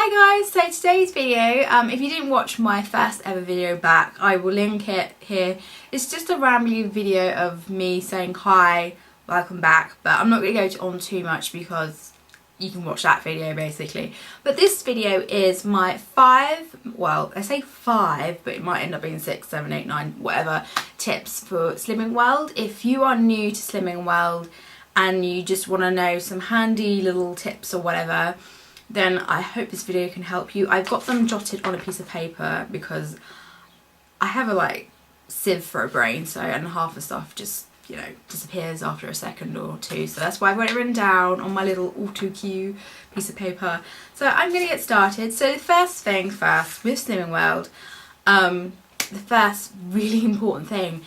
Hi guys, so today's video, if you didn't watch my first ever video back, I will link it here. It's just a rambling video of me saying hi, welcome back, but I'm not going to go on too much because you can watch that video basically. But this video is my I say 5, but it might end up being 6, 7, 8, 9, whatever, tips for Slimming World. If you are new to Slimming World and you just want to know some handy little tips or whatever, then I hope this video can help you. I've got them jotted on a piece of paper because I have a sieve for a brain, so, and half the stuff just, you know, disappears after a second or two, so that's why I've got it written down on my little auto cue piece of paper. So I'm going to get started. So the first thing first with Slimming World, the first really important thing,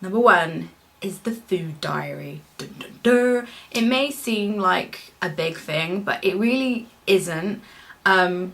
number 1, is the food diary. Dun, dun, dun. It may seem like a big thing, but it really isn't. The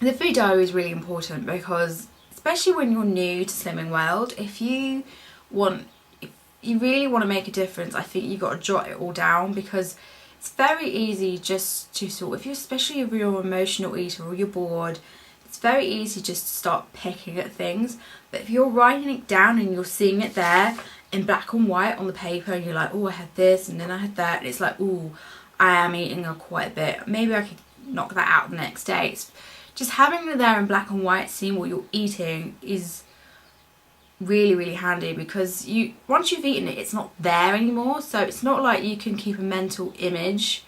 food diary is really important because, especially when you're new to Slimming World, if you really want to make a difference, I think you've got to jot it all down, because it's very easy just to especially if you're an emotional eater or you're bored, it's very easy just to start picking at things. But if you're writing it down and you're seeing it there in black and white on the paper, and you're like, oh, I had this and then I had that, and it's like, oh, I am eating quite a bit, maybe I could knock that out the next day. It's just having it there in black and white, seeing what you're eating, is really handy, because once you've eaten it, it's not there anymore, so it's not like you can keep a mental image.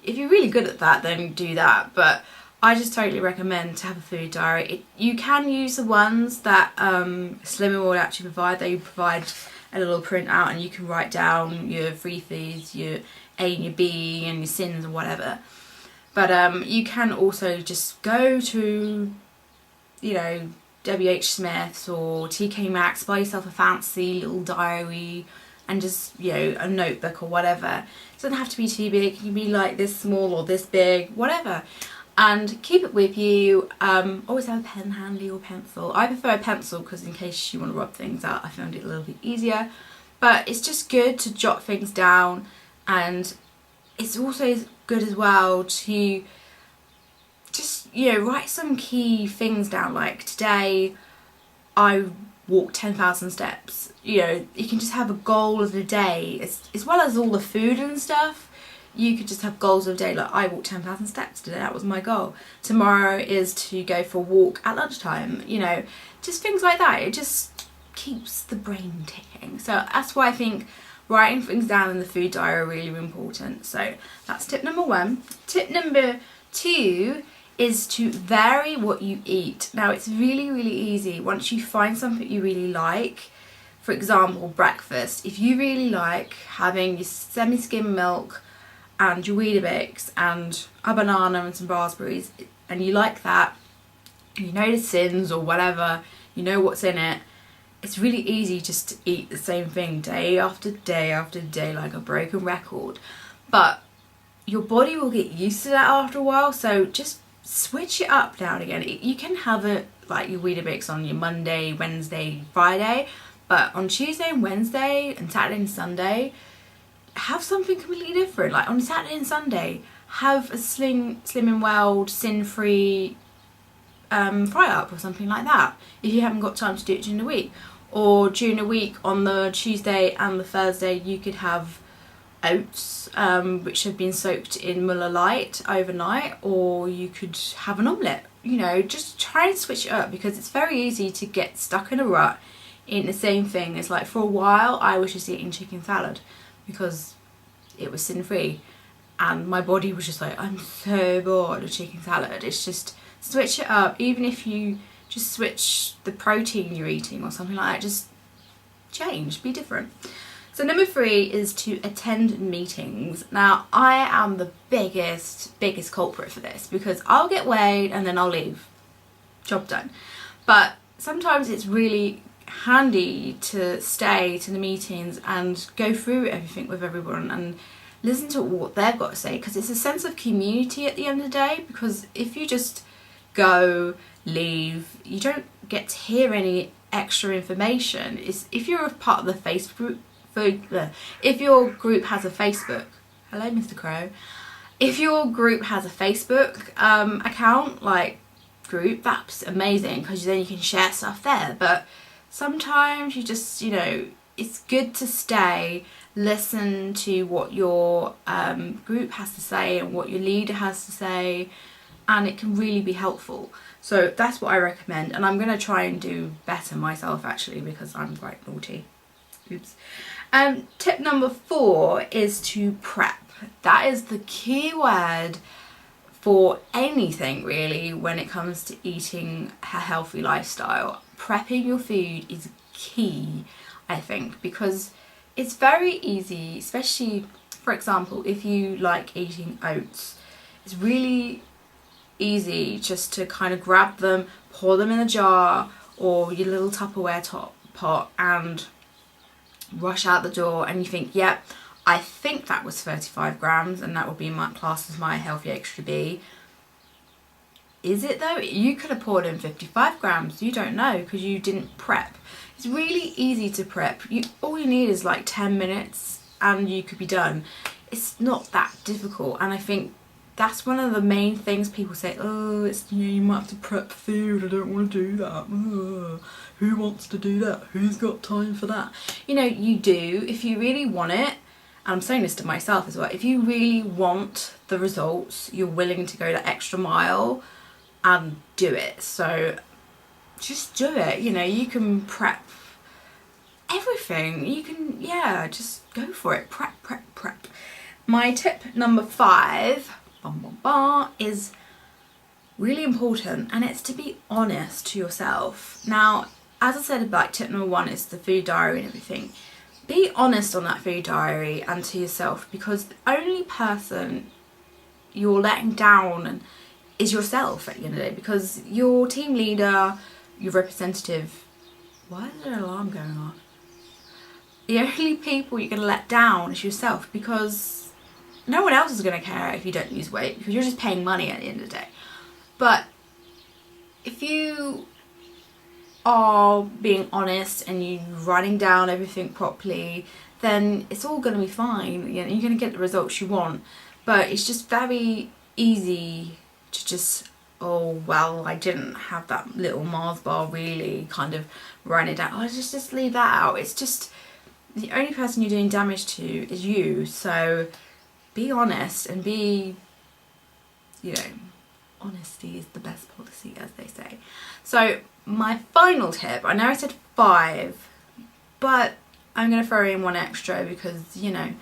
If you're really good at that, then do that, but I just totally recommend to have a food diary. You can use the ones that Slimming World actually provide. They provide a little printout and you can write down your free foods, your A and your B and your sins or whatever. But you can also just go to, you know, WH Smith's or TK Maxx, buy yourself a fancy little diary and just, you know, a notebook or whatever. It doesn't have to be too big, it can be like this small or this big, whatever. And keep it with you. Always have a pen handy or pencil. I prefer a pencil because in case you want to rub things out, I found it a little bit easier. But it's just good to jot things down, and it's also good as well to just, you know, write some key things down. Like today I walked 10,000 steps. You know, you can just have a goal of the day as well as all the food and stuff. You could just have goals of the day, like I walked 10,000 steps today, that was my goal. Tomorrow is to go for a walk at lunchtime, you know, just things like that. It just keeps the brain ticking. So that's why I think writing things down in the food diary are really important. So that's tip number 1. Tip number 2 is to vary what you eat. Now it's really easy once you find something you really like. For example, breakfast. If you really like having your semi-skim milk and your Weetabix and a banana and some raspberries, and you like that, you know the sins or whatever, you know what's in it, it's really easy just to eat the same thing day after day after day like a broken record. But your body will get used to that after a while, so just switch it up now and again. You can have it like your Weetabix on your Monday, Wednesday, Friday, but on Tuesday and Wednesday and Saturday and Sunday, have something completely different. Like on Saturday and Sunday, have a Slimming World sin-free fry up or something like that, if you haven't got time to do it during the week. Or during the week, on the Tuesday and the Thursday, you could have oats which have been soaked in Muller Lite overnight, or you could have an omelette. You know, just try and switch it up, because it's very easy to get stuck in a rut in the same thing. It's like, for a while I was just eating chicken salad because it was sin-free, and my body was just like, I'm so bored of chicken salad. It's just, switch it up. Even if you just switch the protein you're eating or something like that, just change, be different. So number 3 is to attend meetings. Now I am the biggest culprit for this, because I'll get weighed and then I'll leave, job done. But sometimes it's really handy to stay to the meetings and go through everything with everyone and listen to what they've got to say, because it's a sense of community at the end of the day. Because if you just go, leave, you don't get to hear any extra information. If you're a part of the Facebook group, if your group has a Facebook, hello Mr. Crow, If your group has a Facebook account, like group, that's amazing because then you can share stuff there. But sometimes you just, you know, it's good to listen to what your group has to say and what your leader has to say, and it can really be helpful. So that's what I recommend, and I'm going to try and do better myself actually because I'm quite naughty. Oops. Tip number 4 is to prep. That is the key word for anything really when it comes to eating a healthy lifestyle. Prepping your food is key, I think, because it's very easy, especially for example if you like eating oats. It's really easy just to kind of grab them, pour them in a jar or your little Tupperware pot and rush out the door, and you think, yep, I think that was 35 grams and that would be my class as my healthy extra B. Is it though? You could have poured in 55 grams, you don't know because you didn't prep. It's really easy to prep. All you need is like 10 minutes and you could be done. It's not that difficult, and I think that's one of the main things people say, oh, it's, you know, you might have to prep food, I don't want to do that. Who wants to do that? Who's got time for that? You know, you do if you really want it. And I'm saying this to myself as well. If you really want the results, you're willing to go that extra mile and do it. So just do it. You know, you can prep everything. You can, yeah, just go for it. Prep, prep, prep. My tip number 5 is really important, and it's to be honest to yourself. Now, as I said about tip number 1 is the food diary and everything. Be honest on that food diary and to yourself, because the only person you're letting down is yourself at the end of the day, because your team leader, your representative, why is there an alarm going off? The only people you're going to let down is yourself, because no one else is going to care if you don't lose weight, because you're just paying money at the end of the day. But if you are being honest and you're writing down everything properly, then it's all going to be fine. You know, you're going to get the results you want. But it's just very easy to just, oh well, I didn't have that little Mars bar really, kind of write it down. Oh, just leave that out. It's just the only person you're doing damage to is you. So be honest and be, you know, honesty is the best policy, as they say. So my final tip, I know I said 5, but I'm going to throw in one extra because, you know,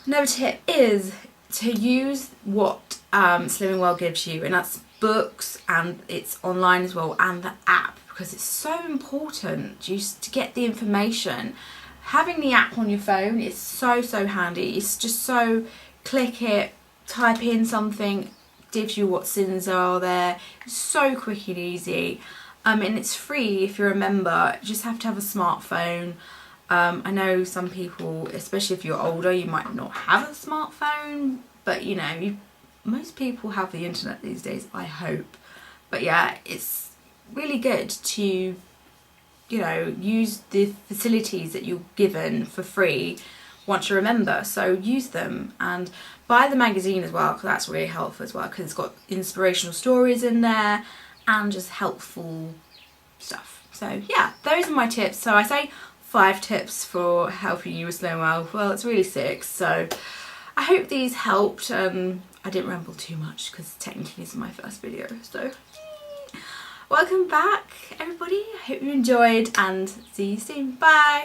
another tip is to use what Slimming Well gives you, and that's books, and it's online as well, and the app, because it's so important just to get the information. Having the app on your phone is so handy. It's just so, click it, type in something, gives you what sins are there. It's so quick and easy, and it's free if you're a member. You just have to have a smartphone. I know some people, especially if you're older, you might not have a smartphone, but you know, most people have the internet these days, I hope. But yeah, it's really good to, you know, use the facilities that you're given for free once you're a member. So use them, and buy the magazine as well, because that's really helpful as well, because it's got inspirational stories in there and just helpful stuff. So yeah, those are my tips. So I say 5 tips for helping you with Slimming Well. Well, it's really 6. So I hope these helped. I didn't ramble too much because technically this is my first video. So welcome back everybody. I hope you enjoyed, and see you soon. Bye.